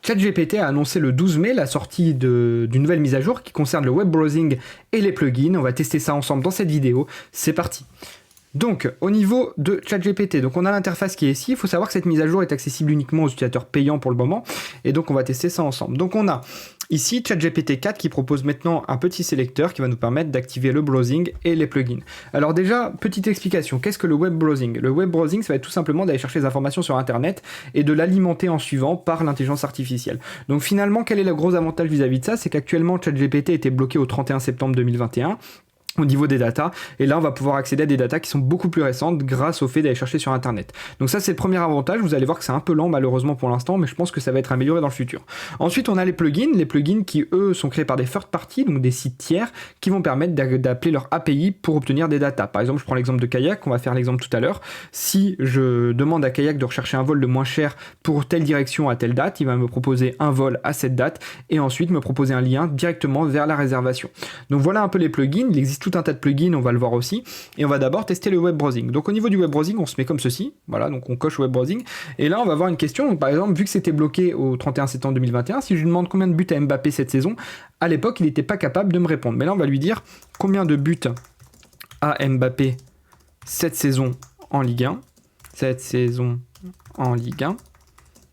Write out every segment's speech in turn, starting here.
ChatGPT a annoncé le 12 mai la sortie d'une nouvelle mise à jour qui concerne le web browsing et les plugins. On va tester ça ensemble dans cette vidéo. C'est parti. Donc, au niveau de ChatGPT, donc on a l'interface qui est ici. Il faut savoir que cette mise à jour est accessible uniquement aux utilisateurs payants pour le moment. Et donc, on va tester ça ensemble. Donc, on a ici ChatGPT 4 qui propose maintenant un petit sélecteur qui va nous permettre d'activer le browsing et les plugins. Alors déjà, petite explication. Qu'est-ce que le web browsing ? Le web browsing, ça va être tout simplement d'aller chercher des informations sur Internet et de l'alimenter en suivant par l'intelligence artificielle. Donc finalement, quel est le gros avantage vis-à-vis de ça ? C'est qu'actuellement, ChatGPT était bloqué au 31 septembre 2021. Au niveau des datas, et là on va pouvoir accéder à des datas qui sont beaucoup plus récentes grâce au fait d'aller chercher sur internet. Donc ça c'est le premier avantage, vous allez voir que c'est un peu lent malheureusement pour l'instant, mais je pense que ça va être amélioré dans le futur. Ensuite on a les plugins qui eux sont créés par des third parties, donc des sites tiers, qui vont permettre d'appeler leur API pour obtenir des datas. Par exemple je prends l'exemple de Kayak, on va faire l'exemple tout à l'heure, si je demande à Kayak de rechercher un vol le moins cher pour telle direction à telle date, il va me proposer un vol à cette date, et ensuite me proposer un lien directement vers la réservation. Donc voilà un peu les plugins, il existe tout un tas de plugins, on va le voir aussi, et on va d'abord tester le web browsing. Donc au niveau du web browsing, on se met comme ceci, voilà, donc on coche web browsing, et là on va avoir une question, donc par exemple, vu que c'était bloqué au 31 septembre 2021, si je lui demande combien de buts à Mbappé cette saison, à l'époque il n'était pas capable de me répondre, mais là on va lui dire combien de buts à Mbappé cette saison en Ligue 1, cette saison en Ligue 1,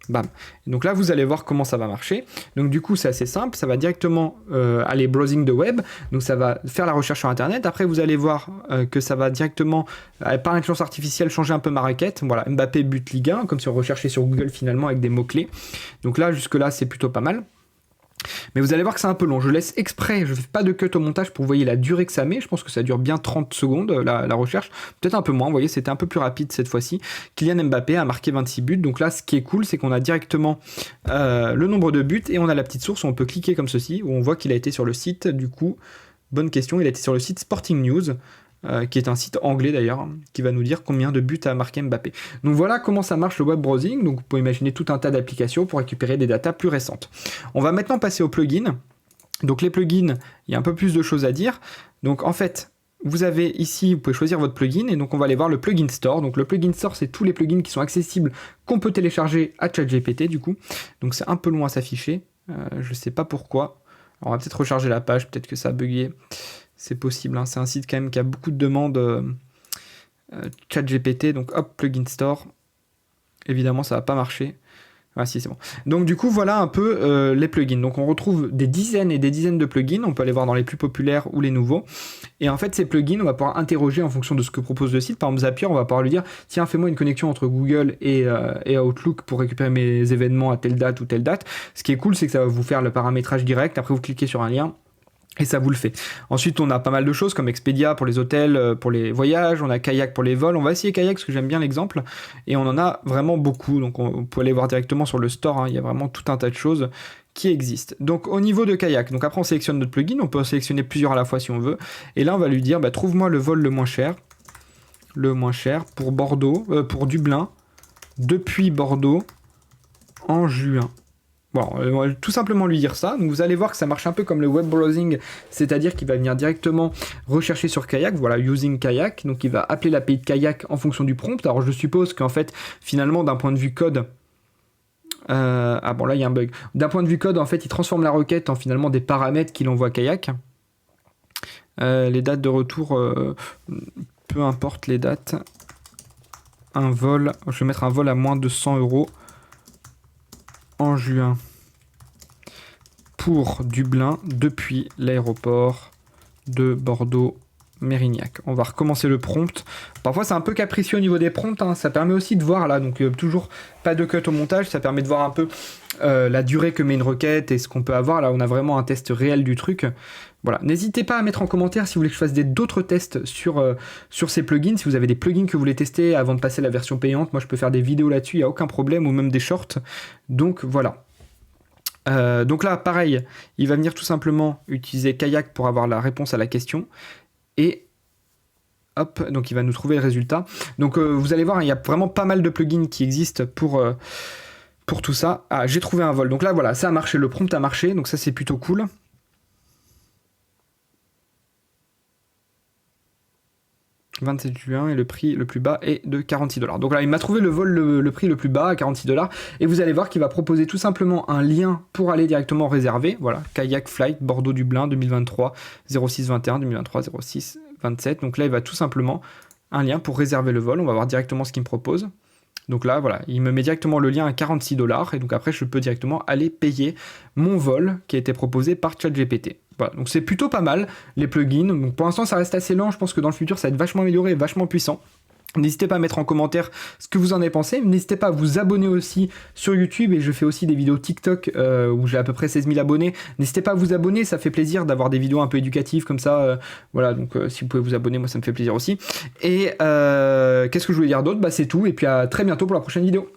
bam. Donc là, vous allez voir comment ça va marcher. Donc du coup, c'est assez simple. Ça va directement aller browsing de web. Donc ça va faire la recherche sur Internet. Après, vous allez voir que ça va directement, par l'intelligence artificielle, changer un peu ma requête. Voilà, Mbappé but Ligue 1, comme si on recherchait sur Google finalement avec des mots-clés. Donc là, jusque-là, c'est plutôt pas mal. Mais vous allez voir que c'est un peu long, je laisse exprès, je fais pas de cut au montage pour que vous voyez la durée que ça met, je pense que ça dure bien 30 secondes la recherche, peut-être un peu moins, vous voyez c'était un peu plus rapide cette fois-ci. Kylian Mbappé a marqué 26 buts, donc là ce qui est cool c'est qu'on a directement le nombre de buts et on a la petite source où on peut cliquer comme ceci, où on voit qu'il a été sur le site, du coup, bonne question, il a été sur le site Sporting News, qui est un site anglais d'ailleurs, qui va nous dire combien de buts a marqué Mbappé. Donc voilà comment ça marche le web browsing, donc vous pouvez imaginer tout un tas d'applications pour récupérer des datas plus récentes. On va maintenant passer aux plugins. Donc les plugins, il y a un peu plus de choses à dire. Donc en fait, vous avez ici, vous pouvez choisir votre plugin, et donc on va aller voir le plugin store. Donc le plugin store, c'est tous les plugins qui sont accessibles, qu'on peut télécharger à ChatGPT du coup. Donc c'est un peu long à s'afficher, je sais pas pourquoi. Alors, on va peut-être recharger la page, peut-être que ça a bugué. C'est possible, hein. C'est un site quand même qui a beaucoup de demandes ChatGPT, donc hop, plugin store. Évidemment, ça va pas marcher. Ah si, c'est bon. Donc du coup, voilà un peu les plugins. Donc on retrouve des dizaines et des dizaines de plugins. On peut aller voir dans les plus populaires ou les nouveaux. Et en fait, ces plugins, on va pouvoir interroger en fonction de ce que propose le site. Par exemple, Zapier, on va pouvoir lui dire, tiens, fais-moi une connexion entre Google et Outlook pour récupérer mes événements à telle date ou telle date. Ce qui est cool, c'est que ça va vous faire le paramétrage direct. Après, vous cliquez sur un lien. Et ça vous le fait. Ensuite, on a pas mal de choses comme Expedia pour les hôtels, pour les voyages, on a Kayak pour les vols. On va essayer Kayak parce que j'aime bien l'exemple. Et on en a vraiment beaucoup. Donc, on peut aller voir directement sur le store. Hein. Il y a vraiment tout un tas de choses qui existent. Donc, au niveau de Kayak, donc après, on sélectionne notre plugin. On peut en sélectionner plusieurs à la fois si on veut. Et là, on va lui dire, trouve-moi le vol le moins cher. Le moins cher pour Bordeaux, pour Dublin, depuis Bordeaux, en juin. Bon, on va tout simplement lui dire ça. Donc vous allez voir que ça marche un peu comme le web browsing, c'est-à-dire qu'il va venir directement rechercher sur Kayak, voilà, using Kayak. Donc il va appeler l'API de Kayak en fonction du prompt. Alors je suppose qu'en fait, finalement, d'un point de vue code, ah bon là il y a un bug. D'un point de vue code, en fait, il transforme la requête en finalement des paramètres qu'il envoie à Kayak. Les dates de retour, peu importe les dates. Un vol, je vais mettre un vol à moins de 100 € en juin pour Dublin depuis l'aéroport de Bordeaux-Mérignac. On va recommencer le prompt. Parfois c'est un peu capricieux au niveau des prompts, hein. Ça permet aussi de voir là, donc toujours pas de cut au montage, ça permet de voir un peu la durée que met une requête et ce qu'on peut avoir. Là on a vraiment un test réel du truc. Voilà, n'hésitez pas à mettre en commentaire si vous voulez que je fasse d'autres tests sur ces plugins, si vous avez des plugins que vous voulez tester avant de passer à la version payante. Moi je peux faire des vidéos là-dessus, il n'y a aucun problème, ou même des shorts. Donc voilà. Donc là pareil, il va venir tout simplement utiliser Kayak pour avoir la réponse à la question. Et hop, donc il va nous trouver le résultat. Donc vous allez voir, il y a vraiment pas mal de plugins qui existent pour tout ça. Ah, j'ai trouvé un vol. Donc là voilà, ça a marché, le prompt a marché, donc ça c'est plutôt cool. 27 juin, et le prix le plus bas est de 46$. Donc là, il m'a trouvé le vol, le prix le plus bas à 46$, et vous allez voir qu'il va proposer tout simplement un lien pour aller directement réserver. Voilà, Kayak Flight Bordeaux-Dublin 2023 06-21, 2023 06-27. Donc là, il va tout simplement un lien pour réserver le vol. On va voir directement ce qu'il me propose. Donc là, voilà, il me met directement le lien à 46$, et donc après, je peux directement aller payer mon vol qui a été proposé par ChatGPT. Voilà, donc c'est plutôt pas mal, les plugins. Donc pour l'instant, ça reste assez lent. Je pense que dans le futur, ça va être vachement amélioré et vachement puissant. N'hésitez pas à mettre en commentaire ce que vous en avez pensé. N'hésitez pas à vous abonner aussi sur YouTube, et je fais aussi des vidéos TikTok où j'ai à peu près 16 000 abonnés. N'hésitez pas à vous abonner, ça fait plaisir d'avoir des vidéos un peu éducatives comme ça. Voilà, donc si vous pouvez vous abonner, moi ça me fait plaisir aussi. Et qu'est-ce que je voulais dire d'autre ? Bah c'est tout, et puis à très bientôt pour la prochaine vidéo.